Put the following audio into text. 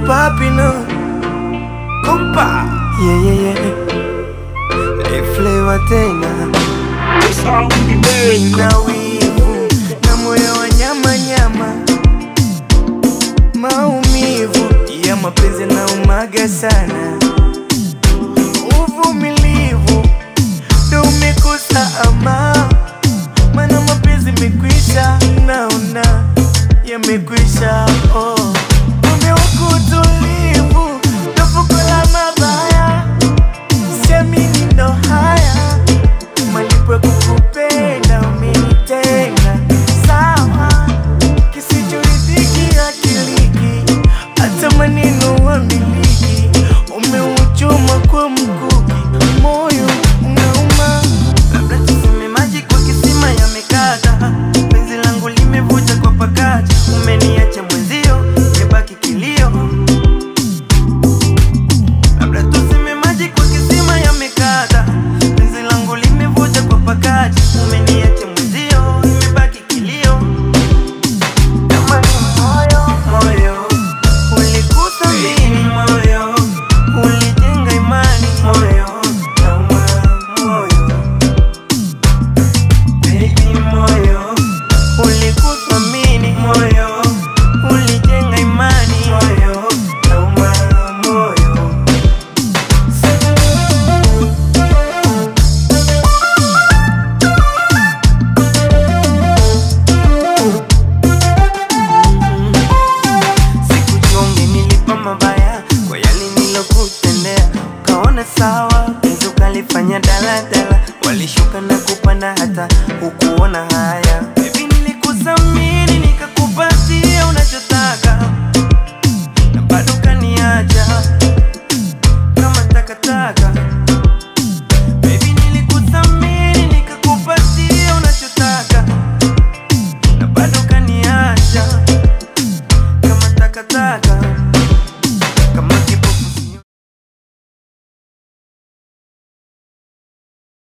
papi no Kompa. Yeah. Le flavor tena. That's how we make. Na wivu na moyo wa nyama. Maumivu ya mapenzi na umaga sana. Uvumilivu ndo umekosa ama. Mana mapenzi mekwisha, naona yamekwisha. Mume wako utulivu, tafuko la mabaya. Siamini ndo haya, malipo ya kukupenda umenitenga. Sawa, kisichoridhiki hakiliki, hata maneno wamiliki. Umeuchoma kwa mkuki, moyo unauma. Labda tuseme maji kwa kisima yamekata, penzi langu limevuja kwa pakacha. Umeniacha mwenzio, nimebaki kilio. Labda tuseme maji kwa kisima yamekata, penzi langu limevuja kwa pakacha. Umeniacha mwenzio, nimebaki kilio. Jamani moyo, ulikuthamini moyo, ulijenga imani moyo, baby moyo, ulikuthamini moyo, ulijenga imani moyo, moyo. Sikuchonge, nilipa mabaya kwa yale nilokutendea. Ukaona sawa, penzi ukalifanya daladala. Walishuka na kupanda hata hukuona haya. Baby nilikuthamini, nikakupatia unachotaka, na bado kaniacha kama takataka.